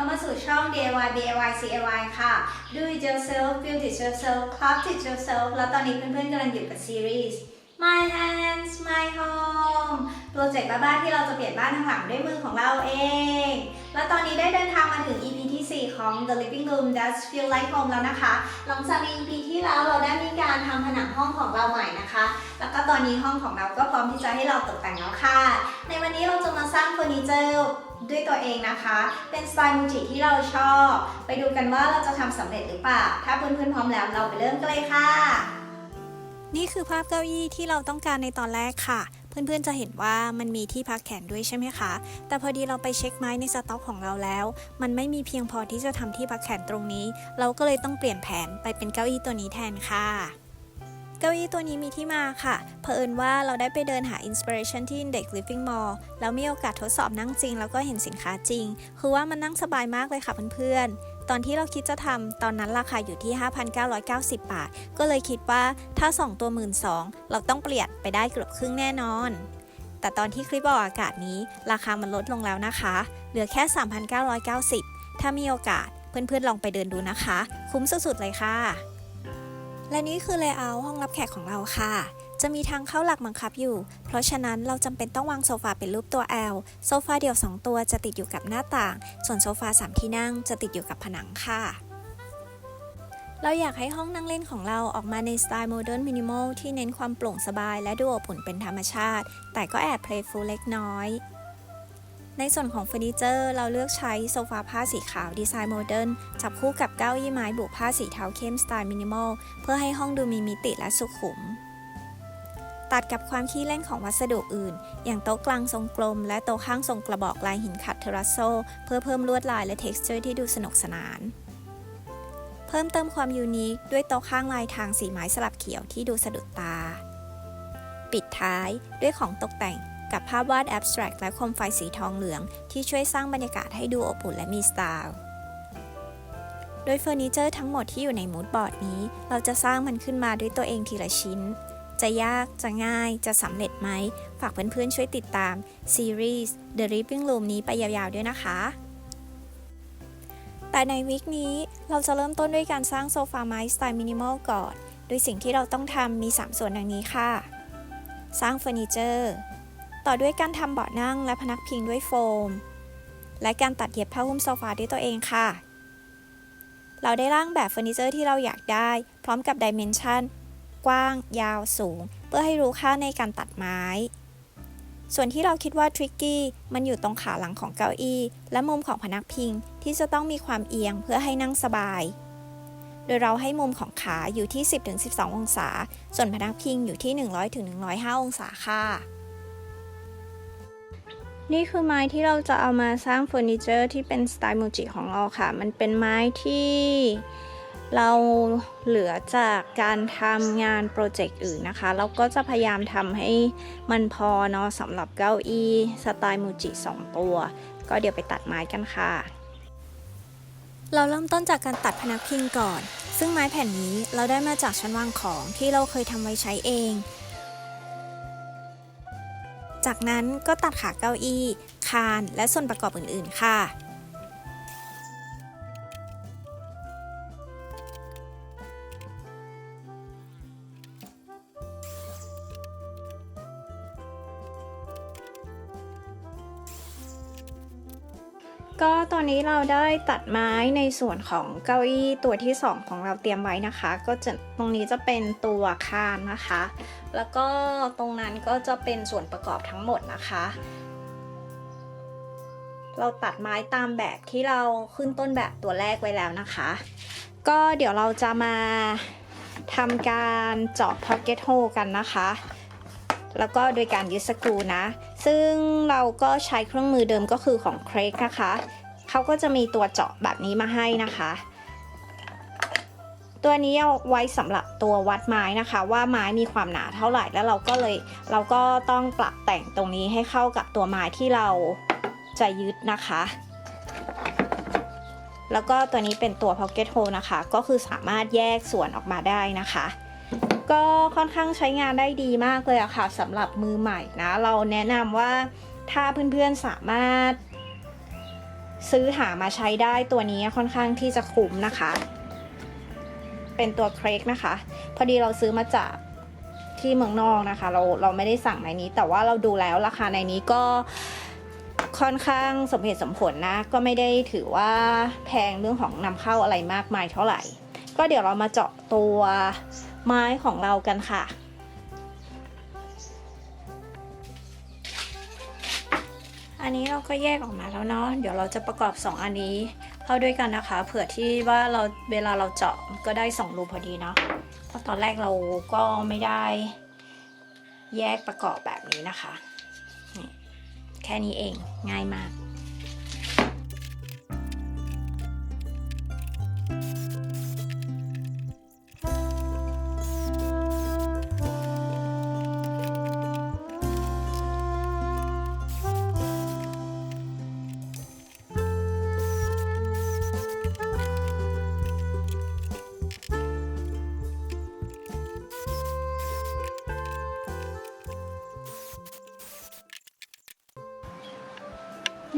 เข้ามาสู่ช่อง DIY CIY ค่ะ Do it yourself build it yourself craft it yourself แล้วตอนนี้เพื่อนๆกำลังอยู่กับซีรีส์ My Hands My Home โปรเจกต์บ้านๆที่เราจะเปลี่ยนบ้านทั้งหลังด้วยมือของเราเอง และตอนนี้ได้เดินทางมาถึง EP ที่ 4 ของ The Living Room That Feel Like Home แล้วนะคะหลังจาก EP ที่แล้วเราได้มีการทำผนังห้องของเราใหม่นะคะ แล้วก็ตอนนี้ห้องของเราก็พร้อมที่จะให้เราตกแต่งแล้วค่ะ ในวันนี้เราจะมาสร้างเฟอร์นิเจอร์ด้วยตัวเองนะคะ เป็นสไตล์มูจิที่เราชอบ ไปดูกันว่าเราจะทำสำเร็จหรือเปล่า ถ้าเพื่อนๆพร้อมแล้วเราไปเริ่มกันเลยค่ะ นี่คือภาพเก้าอี้ที่เราต้องการในตอนแรกค่ะ เพื่อนๆจะเห็นว่ามันมีที่พักแขนด้วยใช่ไหมคะ แต่พอดีเราไปเช็คไม้ในสต็อกของเราแล้ว มันไม่มีเพียงพอที่จะทำที่พักแขนตรงนี้ เราก็เลยต้องเปลี่ยนแผนไปเป็นเก้าอี้ตัวนี้แทนค่ะ เก้าอี้ตัวนี้มีที่มาค่ะเผอิญว่าเราได้ไปเดินหาอินสปิเรชันที่ Index Living Mall แล้วมีโอกาสทดสอบนั่งจริงแล้วก็เห็นสินค้าจริง คือว่ามันนั่งสบายมากเลยค่ะเพื่อนๆตอนที่เราคิดจะทำตอนนั้นราคาอยู่ที่ 5,990 บาท ก็เลยคิดว่าถ้า2ตัว 12,000 เราต้องเปลี่ยนไปได้เกือบครึ่งแน่นอน แต่ตอนที่คลิปออกอากาศนี้ราคามันลดลงแล้วนะคะ เหลือแค่ 3,990 ถ้ามีโอกาสเพื่อนๆลองไปเดินดูนะคะ คุ้มสุดๆเลยค่ะ และนี่คือเลเยอร์ห้องรับแขกของเราค่ะ จะมีทางเข้าหลักบังคับอยู่ เพราะฉะนั้นเราจำเป็นต้องวางโซฟาเป็นรูปตัว L โซฟาเดี่ยว2ตัวจะติดอยู่กับหน้าต่าง ส่วนโซฟา3ที่นั่งจะติดอยู่กับผนังค่ะ เราอยากให้ห้องนั่งเล่นของเราออกมาในสไตล์โมเดิร์นมินิมอลที่เน้นความโปร่งสบายและดูอบอุ่นเป็นธรรมชาติ แต่ก็แอบเพลย์ฟูลเล็กน้อย ในส่วนของเฟอร์นิเจอร์เราเลือกใช้โซฟาผ้าสีขาวดีไซน์โมเดิร์นจับคู่กับเก้าอี้ไม้บุผ้าสีเทาเข้มสไตล์มินิมอลเพื่อให้ห้องดูมีมิติและสุขุม ตัดกับความขี้เล่นของวัสดุอื่น อย่างโต๊ะกลางทรงกลมและโต๊ะข้างทรงกระบอกลายหินขัดเทราโซเพื่อเพิ่มลวดลายและ texture ที่ดูสนุกสนาน เพิ่มเติมความยูนิคด้วยโต๊ะข้างลายทางสีไม้สลับเขียวที่ดูสะดุดตา ปิดท้ายด้วยของตกแต่งกับภาพวาดแอบสแตรกและโคมไฟสีทองเหลืองที่ช่วยสร้างบรรยากาศให้ดูอบอุ่นและมีสไตล์ โดยเฟอร์นิเจอร์ทั้งหมดที่อยู่ในมูดบอร์ดนี้เราจะสร้างมันขึ้นมาด้วยตัวเองทีละชิ้น จะยากจะง่ายจะสำเร็จไหม ฝากเพื่อนๆช่วยติดตามซีรีส์ The Living Room นี้ไปยาวๆด้วยนะคะ แต่ในวีคนี้เราจะเริ่มต้นด้วยการสร้างโซฟาไม้สไตล์มินิมอลก่อน โดยสิ่งที่เราต้องทำมี 3 ส่วนดังนี้ค่ะ สร้างเฟอร์นิเจอร์ต่อด้วยการทำเบาะนั่งและพนักพิงด้วยโฟม และการตัดเย็บผ้าหุ้มโซฟาด้วยตัวเองค่ะ เราได้ร่างแบบเฟอร์นิเจอร์ที่เราอยากได้พร้อมกับดิเมนชันกว้าง ยาว สูง เพื่อให้รู้ค่าในการตัดไม้ ส่วนที่เราคิดว่าทริกกี้มันอยู่ตรงขาหลังของเก้าอี้และมุมของพนักพิงที่จะต้องมีความเอียงเพื่อให้นั่งสบาย โดยเราให้มุมของขาอยู่ที่ 10-12 องศา ส่วนพนักพิงอยู่ที่ 100-105 องศาค่ะนี่คือไม้ที่เราจะเอามาสร้างเฟอร์นิเจอร์ที่เป็นสไตล์มูจิของเราค่ะ มันเป็นไม้ที่เราเหลือจากการทำงานโปรเจกต์อื่นนะคะเราก็จะพยายามทำให้มันพอเนาะสำหรับเก้าอี้สไตล์มูจิ2ตัวก็เดี๋ยวไปตัดไม้กันค่ะเราเริ่มต้นจากการตัดพนักพิงก่อนซึ่งไม้แผ่นนี้เราได้มาจากชั้นวางของที่เราเคยทำไว้ใช้เองจากนั้นก็ตัดขาเก้าอี้คานและส่วนประกอบอื่นๆค่ะก็ตอนนี้เราได้ตัดไม้ในส่วนของเก้าอี้ตัวที่2ของเราเตรียมไว้นะคะก็จะตรงนี้จะเป็นตัวคานนะคะแล้วก็ตรงนั้นก็จะเป็นส่วนประกอบทั้งหมดนะคะเราตัดไม้ตามแบบที่เราขึ้นต้นแบบตัวแรกไว้แล้วนะคะก็เดี๋ยวเราจะมาทำการเจาะ pocket hole กันนะคะแล้วก็โดยการยึดสกรูนะซึ่งเราก็ใช้เครื่องมือเดิมก็คือของเครกนะคะเขาก็จะมีตัวเจาะแบบนี้มาให้นะคะตัวนี้เอาไว้สำหรับตัววัดไม้นะคะว่าไม้มีความหนาเท่าไหร่แล้วเราก็ต้องปรับแต่งตรงนี้ให้เข้ากับตัวไม้ที่เราจะยึดนะคะแล้วก็ตัวนี้เป็นตัว pocket hole นะคะก็คือสามารถแยกส่วนออกมาได้นะคะก็ค่อนข้างใช้งานได้ดีมากเลยอะค่ะสำหรับมือใหม่นะเราแนะนำว่าถ้าเพื่อนๆสามารถ ซื้อหามาใช้ได้ตัวนี้ค่อนข้างที่จะคุ้มนะคะ เป็นตัวเครกนะคะพอดีเราซื้อมาจากที่เมืองนอกนะคะเราไม่ได้สั่งในนี้แต่ว่าเราดูแล้วราคาในนี้ก็ค่อนข้างสมเหตุสมผลนะก็ไม่ได้ถือว่าแพงเรื่องของนำเข้าอะไรมากมายเท่าไหร่ก็เดี๋ยวเรามาเจาะตัวไม้ของเรากันค่ะอันนี้เราก็แยกออกมาแล้วเนาะเดี๋ยวเราจะประกอบ2อันนี้เข้าด้วยกันนะคะเผื่อที่ว่าเวลาเราเจาะก็ได้2รูพอดีเนาะเพราะตอนแรกเราก็ไม่ได้แยกประกอบแบบนี้นะคะแค่นี้เองง่ายมาก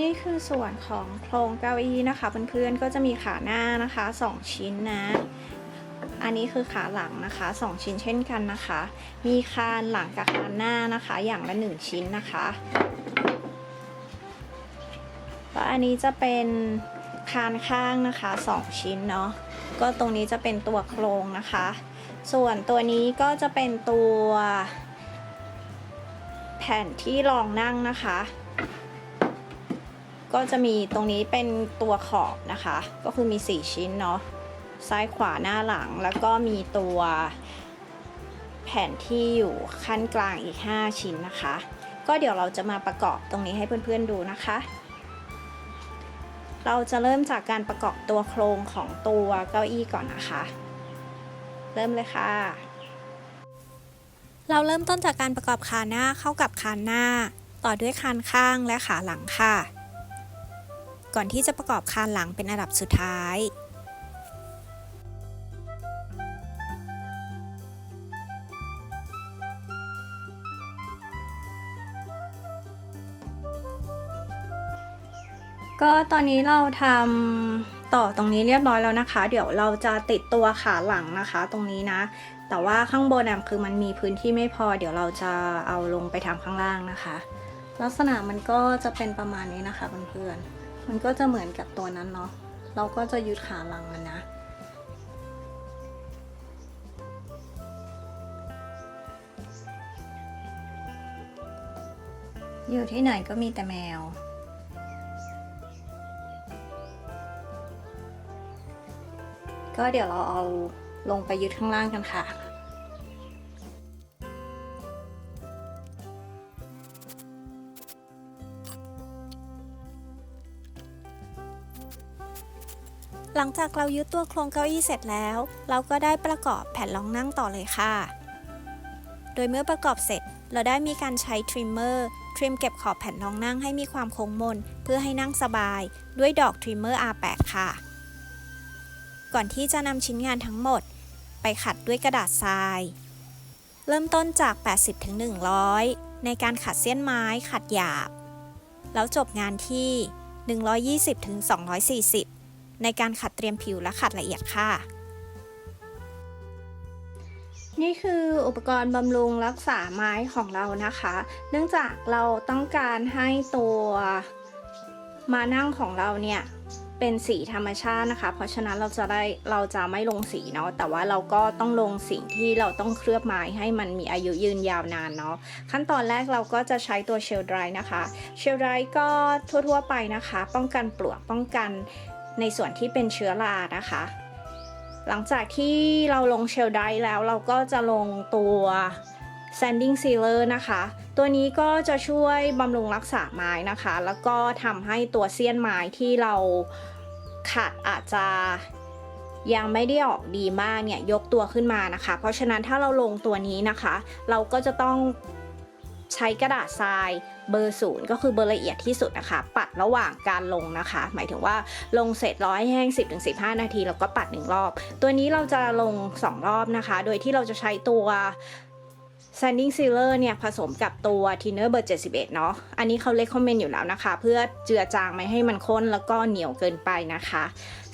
นี่คือส่วนของโครงเก้าอี้นะคะเพื่อนๆก็จะมีขาหน้านะคะ2ชิ้นนะอันนี้คือขาหลังนะคะ2ชิ้นเช่นกันนะคะมีคานหลังกับคานหน้านะคะอย่างละ1ชิ้นนะคะแล้วอันนี้จะเป็นคานข้างนะคะ2ชิ้นเนาะก็ตรงนี้จะเป็นตัวโครงนะคะส่วนตัวนี้ก็จะเป็นตัวแผ่นที่รองนั่งนะคะก็จะมีตรงนี้เป็นตัวขอบนะคะก็คือมี4ชิ้นเนาะซ้ายขวาหน้าหลังแล้วก็มีตัวแผ่นที่อยู่ขั้นกลางอีก5ชิ้นนะคะก็เดี๋ยวเราจะมาประกอบตรงนี้ให้เพื่อนๆดูนะคะเราจะเริ่มจากการประกอบตัวโครงของตัวเก้าอี้ก่อนนะคะเริ่มเลยค่ะเราเริ่มต้นจากการประกอบขาหน้าเข้ากับคานหน้าต่อด้วยคานข้างและขาหลังค่ะก่อนที่จะประกอบคานหลังเป็นอันดับสุดท้ายก็ตอนนี้เราทำต่อตรงนี้เรียบร้อยแล้วนะคะเดี๋ยวเราจะติดตัวขาหลังนะคะตรงนี้นะแต่ว่าข้างบนคือมันมีพื้นที่ไม่พอเดี๋ยวเราจะเอาลงไปทำข้างล่างนะคะลักษณะมันก็จะเป็นประมาณนี้นะคะเพื่อนๆมันก็จะเหมือนกับตัวนั้นเนาะเราก็จะยึดขาหลังมันนะอยู่ที่ไหนก็มีแต่แมวก็เดี๋ยวเราเอาลงไปยึดข้างล่างกันค่ะหลังจากเรายึดตัวโครงเก้าอี้เสร็จแล้วเราก็ได้ประกอบแผ่นรองนั่งต่อเลยค่ะโดยเมื่อประกอบเสร็จเราได้มีการใช้ทริมเมอร์ทริมเก็บขอบแผ่นรองนั่งให้มีความโค้งมนเพื่อให้นั่งสบายด้วยดอกทริมเมอร์ R8 ค่ะก่อนที่จะนำชิ้นงานทั้งหมดไปขัดด้วยกระดาษทรายเริ่มต้นจาก 80-100 ในการขัดเสี้ยนไม้ขัดหยาบแล้วจบงานที่ 120-240 ในการขัดเตรียมผิวและขัดละเอียดค่ะนี่คืออุปกรณ์บำรุงรักษาไม้ของเรานะคะเนื่องจากเราต้องการให้ตัวมานั่งของเราเนี่ยเป็นสีธรรมชาตินะคะเพราะฉะนั้นเราจะไม่ลงสีเนาะแต่ว่าเราก็ต้องลงสิ่งที่เราต้องเคลือบไม้ให้มันมีอายุยืนยาวนานเนาะขั้นตอนแรกเราก็จะใช้ตัวเชลไดร์นะคะเชลไดร์ก็ทั่วๆไปนะคะป้องกันปลวกป้องกันในส่วนที่เป็นเชื้อรานะคะหลังจากที่เราลงเชลไดร์แล้วเราก็จะลงตัว sanding sealer นะคะตัวนี้ก็จะช่วยบำรุงรักษาไม้นะคะแล้วก็ทำให้ตัวเสี้ยนไม้ที่เราขัดอาจจะยังไม่ได้ออกดีมากเนี่ยยกตัวขึ้นมานะคะเพราะฉะนั้นถ้าเราลงตัวนี้นะคะเราก็จะต้องใช้กระดาษทรายเบอร์0ก็คือเบอร์ละเอียดที่สุดนะคะปัดระหว่างการลงนะคะหมายถึงว่าลงเสร็จรอให้แห้ง 10-15 นาทีแล้วก็ปัด1รอบตัวนี้เราจะลง2รอบนะคะโดยที่เราจะใช้ตัว Sanding Sealer เนี่ยผสมกับตัว Thinner เบอร์ 71 เนาะ อันนี้เขาrecommend อยู่แล้วนะคะ เพื่อเจือจางไม่ให้มันข้นแล้วก็เหนียวเกินไปนะคะ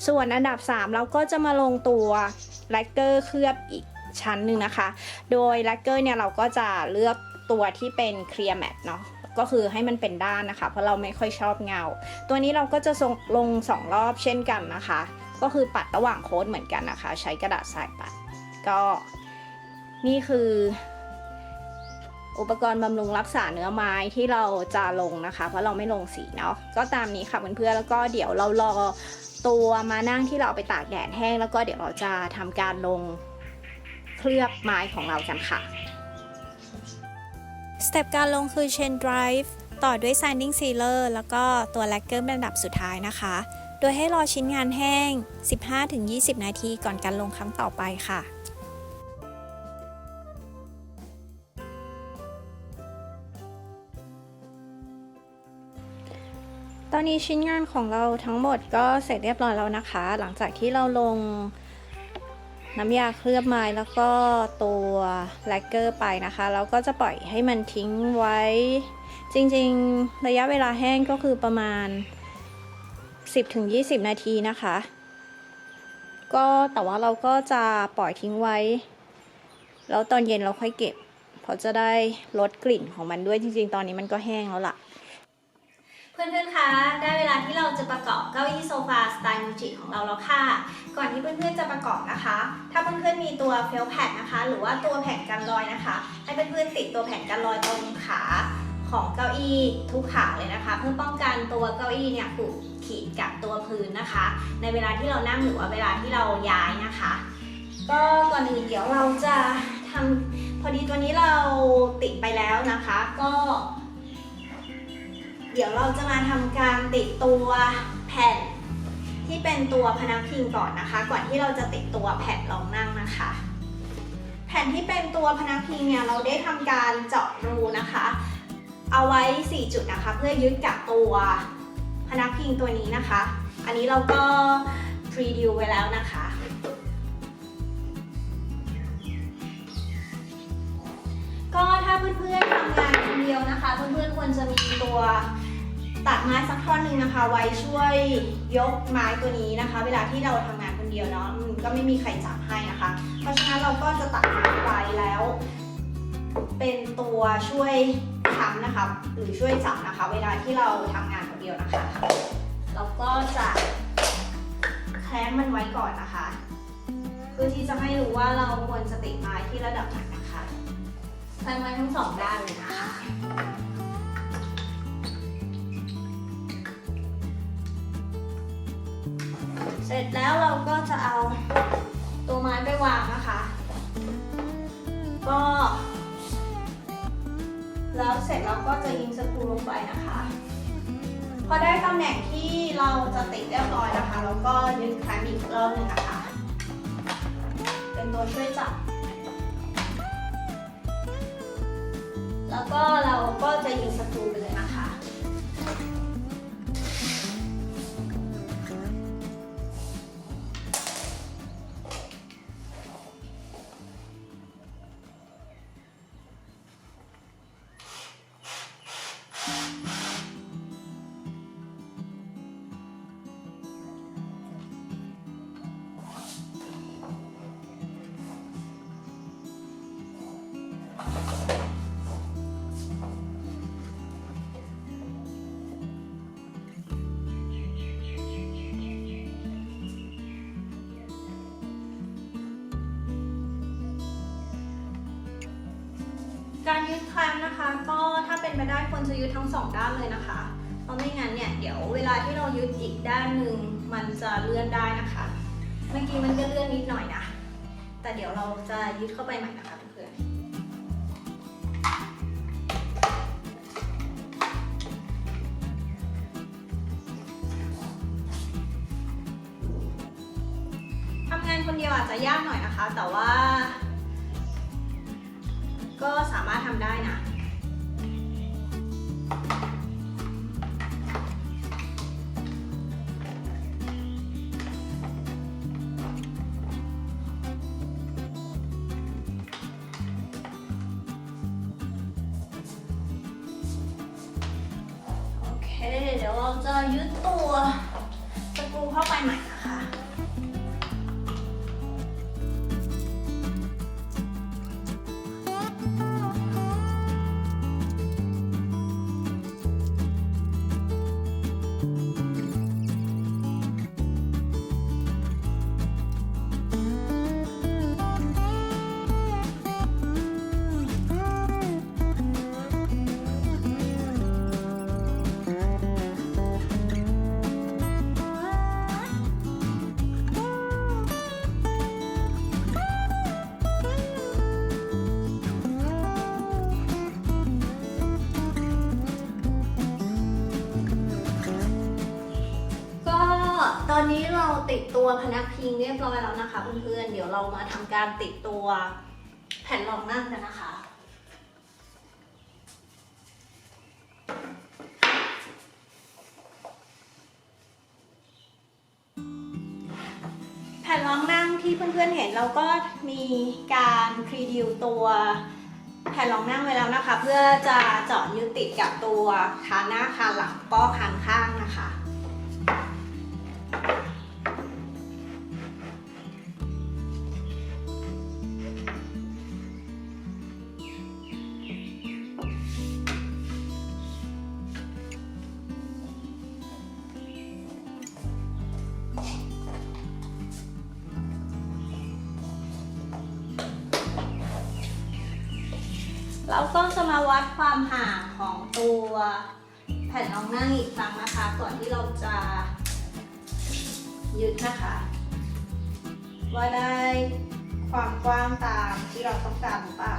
ส่วนอันดับ 3 เราก็จะมาลงตัวแลกเกอร์เคลือบอีกชั้นหนึ่งนะคะ โดยแลกเกอร์เนี่ยเราก็จะเลือกตัวที่เป็น Clear Matte เนาะ ก็คือให้มันเป็นด้านนะคะ เพราะเราไม่ค่อยชอบเงา ตัวนี้เราก็จะลง2 รอบเช่นกันนะคะ ก็คือปัดระหว่างโค้ดเหมือนกันนะคะ ใช้กระดาษทรายปัด ก็นี่คืออุปกรณ์บำรุงรักษาเนื้อไม้ที่เราจะลงนะคะ เพราะเราไม่ลงสีเนาะ ก็ตามนี้ค่ะเพื่อนๆ แล้วก็เดี๋ยวเรารอตัวมานั่งที่เราไปตากแดดแห้งแล้วก็เดี๋ยวเราจะทำการลงเคลือบไม้ของเรากันค่ะ สเต็ปการลงคือ Chain Drive ต่อด้วย Sanding Sealer แล้วก็ตัว Lacquer เป็นอันดับสุดท้ายนะคะ โดยให้รอชิ้นงานแห้ง 15-20 นาทีก่อนการลงครั้งต่อไปค่ะ ตอนนี้ชิ้นงานของเราทั้งหมดก็เสร็จเรียบร้อยแล้วนะคะ หลังจากที่เราลงน้ำยาเคลือบไม้แล้วก็ตัวแลกเกอร์ไปนะคะเราก็จะปล่อยให้มันทิ้งไว้จริงๆระยะเวลาแห้งก็คือประมาณ 10-20 นาทีนะคะก็แต่ว่าเราก็จะปล่อยทิ้งไว้แล้วตอนเย็นเราค่อยเก็บเพราะจะได้ลดกลิ่นของมันด้วยจริงๆตอนนี้มันก็แห้งแล้วล่ะเพื่อนๆ คะ ได้เวลาที่เราจะประกอบเก้าอี้โซฟาสไตล์มูจิของเราแล้วค่ะ ก่อนที่เพื่อนๆ จะประกอบนะคะ ถ้าเพื่อนๆ มีตัวเฟลแพดนะคะ หรือว่าตัวแผ่นกันรอยนะคะ ให้เพื่อนๆ ติดตัวแผ่นกันรอยตรงขาของเก้าอี้ทุกขาเลยนะคะ เพื่อป้องกันตัวเก้าอี้เนี่ยถูกขีดกับตัวพื้นนะคะ ในเวลาที่เรานั่งหรือว่าเวลาที่เราย้ายนะคะ ก็ก่อนอื่นเดี๋ยวเราจะทำพอดีตัวนี้เราติดไปแล้วนะคะก็เดี๋ยวเราจะมาทำการติดตัวแผ่นที่เป็นตัวพนักพิงก่อนนะคะก่อนที่เราจะติดตัวแผ่นรองนั่งนะคะแผ่นที่เป็นตัวพนักพิงเนี่ยเราได้ทำการเจาะรูนะคะเอาไว้4จุดนะคะเพื่อยึดกับตัวพนักพิงตัวนี้นะคะอันนี้เราก็พรีดิวไว้แล้วนะคะก็ถ้าเพื่อนๆทำงานคนเดียวนะคะเพื่อนๆควรจะมีตัวตัดไม้สักท่อนหนึ่งนะคะไว้ช่วยยกไม้ตัวนี้นะคะเวลาที่เราทำงานคนเดียวเนาะมันก็ไม่มีใครจับให้นะคะเพราะฉะนั้นเราก็จะตัดไม้ไว้แล้วเป็นตัวช่วยค้ำนะคะหรือช่วยจับนะคะเวลาที่เราทำงานคนเดียวนะคะเราก็จะแคล้มมันไว้ก่อนนะคะเพื่อที่จะให้รู้ว่าเราควรจะติดไม้ที่ระดับไหนนะคะแคล้มไว้ทั้ง2ด้านเลยนะคะเสร็จแล้วเราก็จะเอาตัวไม้ไปวางนะคะก็แล้วเสร็จเราก็จะยิงสกรูลงไปนะคะพอได้ตำแหน่งที่เราจะติดเรียบร้อยนะคะแล้วก็ยึดแคมอีกรอบหนึ่งนะคะเป็นตัวช่วยจับแล้วก็เราก็จะยิงสกรูไปเลยนะคะการยึดแคมนะคะก็ถ้าเป็นไปได้ควรจะยึดทั้ง2ด้านเลยนะคะเพราะไม่งั้นเนี่ยเดี๋ยวเวลาที่เรายึดอีกด้านหนึ่งมันจะเลื่อนได้นะคะเมื่อกี้มันก็เลื่อนนิดหน่อยนะแต่เดี๋ยวเราจะยึดเข้าไปใหม่นะคะเพื่อนทำงานคนเดียวอาจจะยากหน่อยนะคะแต่ว่าก็สามารถทำได้นะ เราจะยึดตัวสกรูเข้าไปใหม่นะคะ ตอนนี้เราติดตัวพนักพิงเรียบร้อยแล้วนะคะเพื่อนๆ เดี๋ยวเรามาทำการติดตัวแผ่นรองนั่งกันนะคะ แผ่นรองนั่งที่เพื่อนๆเห็นเราก็มีการพรีดิวตัวแผ่นรองนั่งไว้แล้วนะคะ เพื่อจะเจาะยึดติดกับตัวคานหน้าคานหลังก็คานข้างนะคะ เราก็จะมาวัดความห่างของตัวแผ่นรองนั่งอีกครั้งนะคะก่อนที่เราจะยึดนะคะว่าได้ความกว้างตามที่เราต้องการหรือเปล่า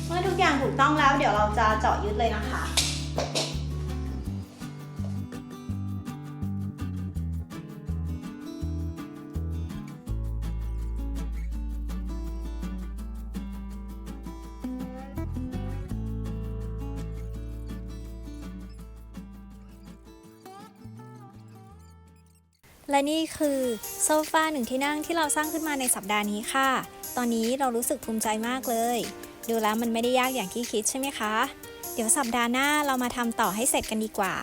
เมื่อทุกอย่างถูกต้องแล้วเดี๋ยวเราจะเจาะยึดเลยนะคะ และนี่คือโซฟาหนึ่งที่นั่งที่เราสร้างขึ้นมาในสัปดาห์นี้ค่ะ ตอนนี้เรารู้สึกภูมิใจมากเลย ดูแล้วมันไม่ได้ยากอย่างที่คิดใช่ไหมคะ เดี๋ยวสัปดาห์หน้าเรามาทำต่อให้เสร็จกันดีกว่า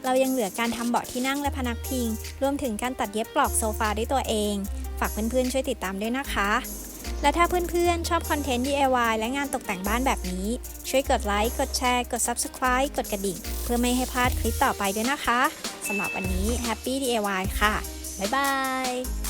เรายังเหลือการทำเบาะที่นั่งและพนักพิง รวมถึงการตัดเย็บปลอกโซฟาด้วยตัวเอง ฝากเพื่อนๆช่วยติดตามด้วยนะคะ และถ้าเพื่อนๆชอบคอนเทนต์ DIY และงานตกแต่งบ้านแบบนี้ ช่วยกดไลค์ กดแชร์ กด Subscribe กดกระดิ่ง เพื่อไม่ให้พลาดคลิปต่อไปด้วยนะคะสำหรับวันนี้ Happy DIY ค่ะบ๊ายบาย